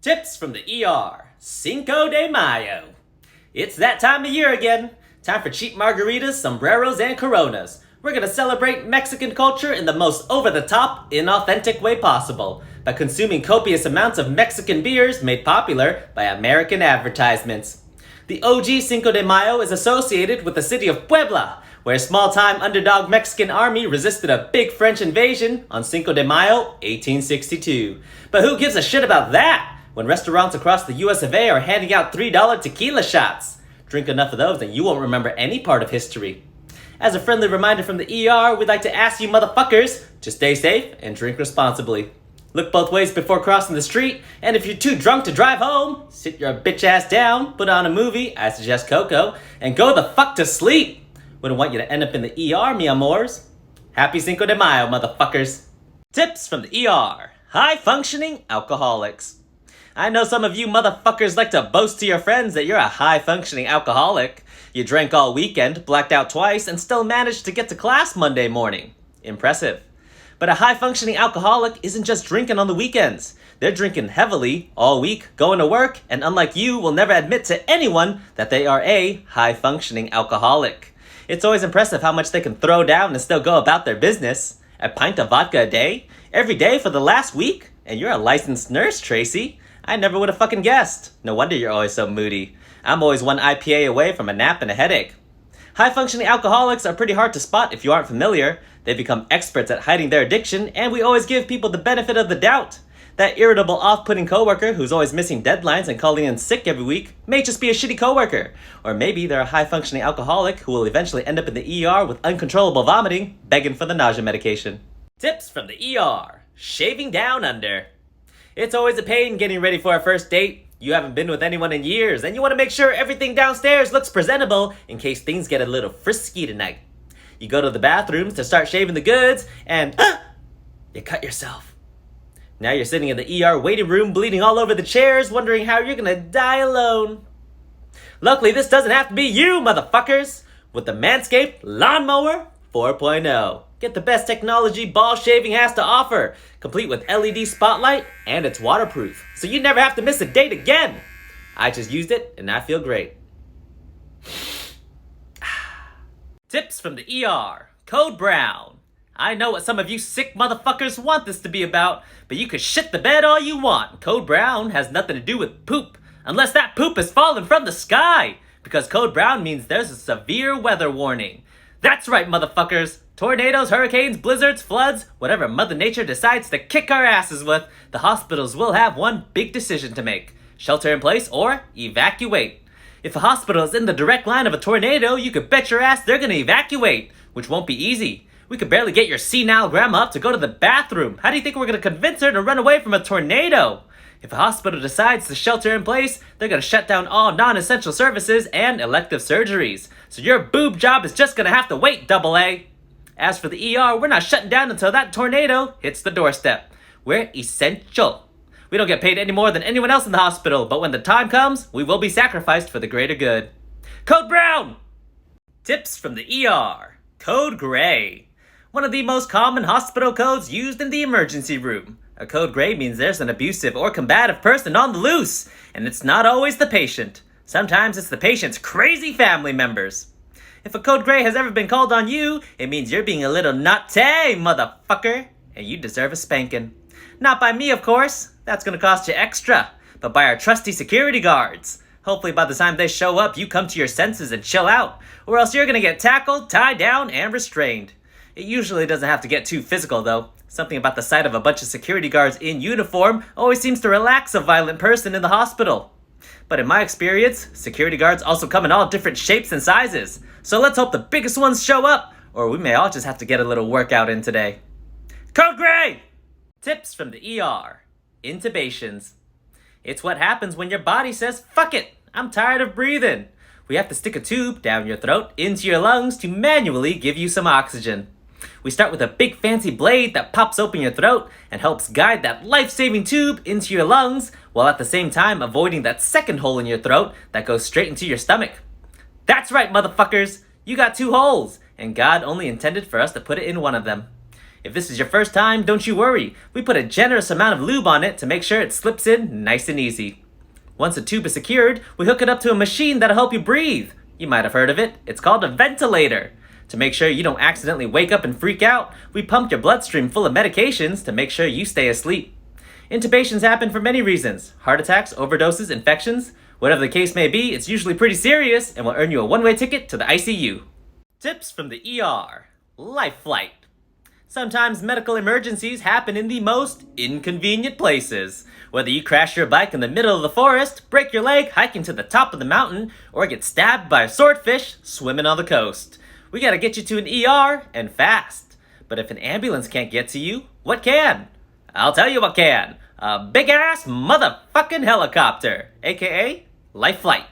Tips from the ER. Cinco De Mayo. It's that time of year again. Time for cheap margaritas, sombreros, and coronas. We're gonna celebrate Mexican culture in the most over-the-top, inauthentic way possible by consuming copious amounts of Mexican beers made popular by American advertisements. The OG Cinco de Mayo is associated with the city of Puebla, where a small-time underdog Mexican army resisted a big French invasion on Cinco de Mayo, 1862. But who gives a shit about that when restaurants across the US of A are handing out $3 tequila shots? Drink enough of those and you won't remember any part of history. As a friendly reminder from the ER, we'd like to ask you motherfuckers to stay safe and drink responsibly. Look both ways before crossing the street, and if you're too drunk to drive home, sit your bitch ass down, put on a movie, I suggest Coco, and go the fuck to sleep. Wouldn't want you to end up in the ER, mi amors. Happy Cinco de Mayo, motherfuckers. Tips from the ER. High-functioning alcoholics. I know some of you motherfuckers like to boast to your friends that you're a high-functioning alcoholic. You drank all weekend, blacked out twice, and still managed to get to class Monday morning. Impressive. But a high-functioning alcoholic isn't just drinking on the weekends. They're drinking heavily all week, going to work, and unlike you, will never admit to anyone that they are a high-functioning alcoholic. It's always impressive how much they can throw down and still go about their business. A pint of vodka a day? Every day for the last week? And you're a licensed nurse, Tracy. I never would have fucking guessed. No wonder you're always so moody. I'm always one IPA away from a nap and a headache. High-functioning alcoholics are pretty hard to spot if you aren't familiar. They become experts at hiding their addiction, and we always give people the benefit of the doubt. That irritable, off-putting coworker who's always missing deadlines and calling in sick every week may just be a shitty coworker. Or maybe they're a high-functioning alcoholic who will eventually end up in the ER with uncontrollable vomiting, begging for the nausea medication. Tips from the ER. Shaving down under. It's always a pain getting ready for a first date. You haven't been with anyone in years, and you want to make sure everything downstairs looks presentable in case things get a little frisky tonight. You go to the bathrooms to start shaving the goods, and you cut yourself. Now you're sitting in the ER waiting room, bleeding all over the chairs, wondering how you're gonna die alone. Luckily, this doesn't have to be you, motherfuckers! With the MANSCAPE Lawnmower 4.0. Get the best technology ball shaving has to offer, complete with LED spotlight, and it's waterproof, so you never have to miss a date again. I just used it, and I feel great. Tips from the ER. Code Brown. I know what some of you sick motherfuckers want this to be about, but you can shit the bed all you want. Code Brown has nothing to do with poop, unless that poop is falling from the sky, because Code Brown means there's a severe weather warning. That's right, motherfuckers. Tornadoes, hurricanes, blizzards, floods, whatever Mother Nature decides to kick our asses with, the hospitals will have one big decision to make. Shelter in place or evacuate. If a hospital is in the direct line of a tornado, you could bet your ass they're gonna evacuate, which won't be easy. We could barely get your senile grandma up to go to the bathroom. How do you think we're gonna convince her to run away from a tornado? If a hospital decides to shelter in place, they're gonna shut down all non-essential services and elective surgeries. So your boob job is just gonna have to wait, AA. As for the ER, we're not shutting down until that tornado hits the doorstep. We're essential. We don't get paid any more than anyone else in the hospital, but when the time comes, we will be sacrificed for the greater good. Code Brown! Tips from the ER. Code Gray. One of the most common hospital codes used in the emergency room. A code gray means there's an abusive or combative person on the loose, and it's not always the patient. Sometimes it's the patient's crazy family members. If a code gray has ever been called on you, it means you're being a little naughty, motherfucker, and you deserve a spanking. Not by me, of course. That's gonna cost you extra, but by our trusty security guards. Hopefully by the time they show up, you come to your senses and chill out, or else you're gonna get tackled, tied down, and restrained. It usually doesn't have to get too physical, though. Something about the sight of a bunch of security guards in uniform always seems to relax a violent person in the hospital. But in my experience, security guards also come in all different shapes and sizes. So let's hope the biggest ones show up, or we may all just have to get a little workout in today. Code Gray! Tips from the ER. Intubations. It's what happens when your body says, fuck it, I'm tired of breathing. We have to stick a tube down your throat into your lungs to manually give you some oxygen. We start with a big fancy blade that pops open your throat and helps guide that life-saving tube into your lungs, while at the same time avoiding that second hole in your throat that goes straight into your stomach. That's right, motherfuckers! You got two holes, and God only intended for us to put it in one of them. If this is your first time, don't you worry. We put a generous amount of lube on it to make sure it slips in nice and easy. Once the tube is secured, we hook it up to a machine that'll help you breathe. You might have heard of it. It's called a ventilator. To make sure you don't accidentally wake up and freak out, we pump your bloodstream full of medications to make sure you stay asleep. Intubations happen for many reasons: heart attacks, overdoses, infections. Whatever the case may be, it's usually pretty serious and will earn you a one-way ticket to the ICU. Tips from the ER. Life flight. Sometimes medical emergencies happen in the most inconvenient places. Whether you crash your bike in the middle of the forest, break your leg hiking to the top of the mountain, or get stabbed by a swordfish swimming on the coast. We gotta get you to an ER, and fast. But if an ambulance can't get to you, what can? I'll tell you what can. A big-ass motherfucking helicopter, aka life flight.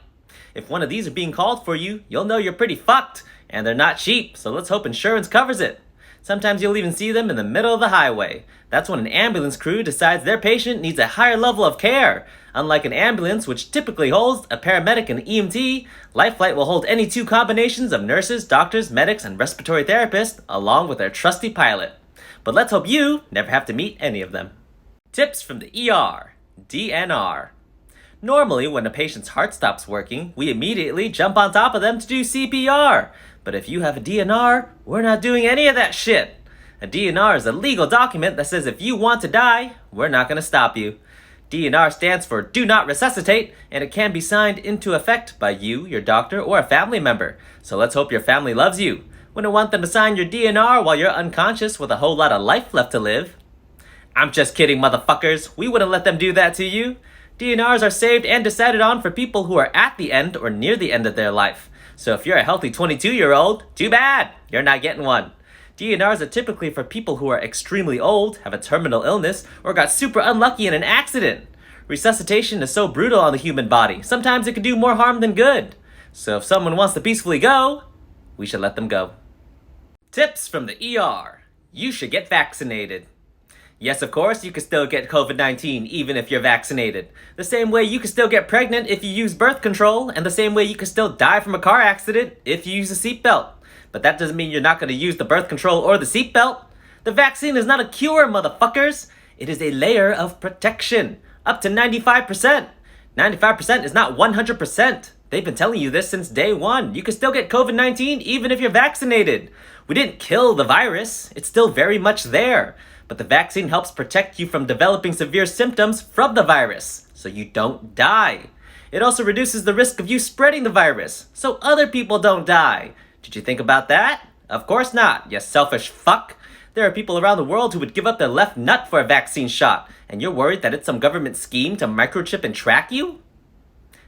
If one of these are being called for you, you'll know you're pretty fucked, and they're not cheap, so let's hope insurance covers it. Sometimes you'll even see them in the middle of the highway. That's when an ambulance crew decides their patient needs a higher level of care. Unlike an ambulance, which typically holds a paramedic and EMT, Life Flight will hold any two combinations of nurses, doctors, medics, and respiratory therapists, along with their trusty pilot. But let's hope you never have to meet any of them. Tips from the ER. DNR. Normally, when a patient's heart stops working, we immediately jump on top of them to do CPR. But if you have a DNR, we're not doing any of that shit. A DNR is a legal document that says if you want to die, we're not going to stop you. DNR stands for Do Not Resuscitate, and it can be signed into effect by you, your doctor, or a family member. So let's hope your family loves you. Wouldn't want them to sign your DNR while you're unconscious with a whole lot of life left to live. I'm just kidding, motherfuckers. We wouldn't let them do that to you. DNRs are saved and decided on for people who are at the end or near the end of their life. So if you're a healthy 22-year-old, too bad, you're not getting one. DNRs are typically for people who are extremely old, have a terminal illness, or got super unlucky in an accident. Resuscitation is so brutal on the human body, sometimes it can do more harm than good. So if someone wants to peacefully go, we should let them go. Tips from the ER. You should get vaccinated. Yes, of course, you can still get COVID-19 even if you're vaccinated. The same way you can still get pregnant if you use birth control, and the same way you can still die from a car accident if you use a seatbelt. But that doesn't mean you're not going to use the birth control or the seatbelt. The vaccine is not a cure, motherfuckers. It is a layer of protection. Up to 95%. 95% is not 100%. They've been telling you this since day one. You can still get COVID-19 even if you're vaccinated. We didn't kill the virus. It's still very much there. But the vaccine helps protect you from developing severe symptoms from the virus, so you don't die. It also reduces the risk of you spreading the virus, so other people don't die. Did you think about that? Of course not, you selfish fuck. There are people around the world who would give up their left nut for a vaccine shot, and you're worried that it's some government scheme to microchip and track you?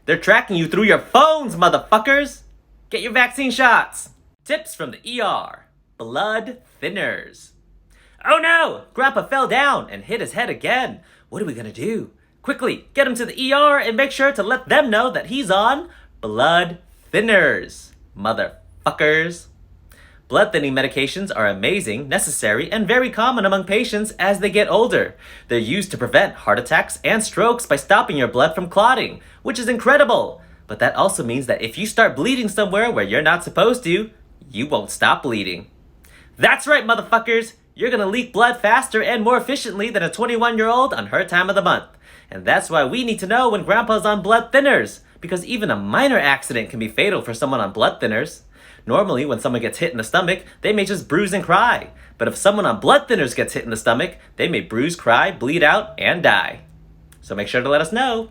They're tracking you through your phones, motherfuckers! Get your vaccine shots! Tips from the ER. Blood thinners. Oh no! Grandpa fell down and hit his head again. What are we gonna do? Quickly, get him to the ER and make sure to let them know that he's on blood thinners. Motherfuckers. Blood thinning medications are amazing, necessary, and very common among patients as they get older. They're used to prevent heart attacks and strokes by stopping your blood from clotting, which is incredible. But that also means that if you start bleeding somewhere where you're not supposed to, you won't stop bleeding. That's right, motherfuckers! You're gonna leak blood faster and more efficiently than a 21-year-old on her time of the month. And that's why we need to know when Grandpa's on blood thinners, because even a minor accident can be fatal for someone on blood thinners. Normally, when someone gets hit in the stomach, they may just bruise and cry. But if someone on blood thinners gets hit in the stomach, they may bruise, cry, bleed out, and die. So make sure to let us know.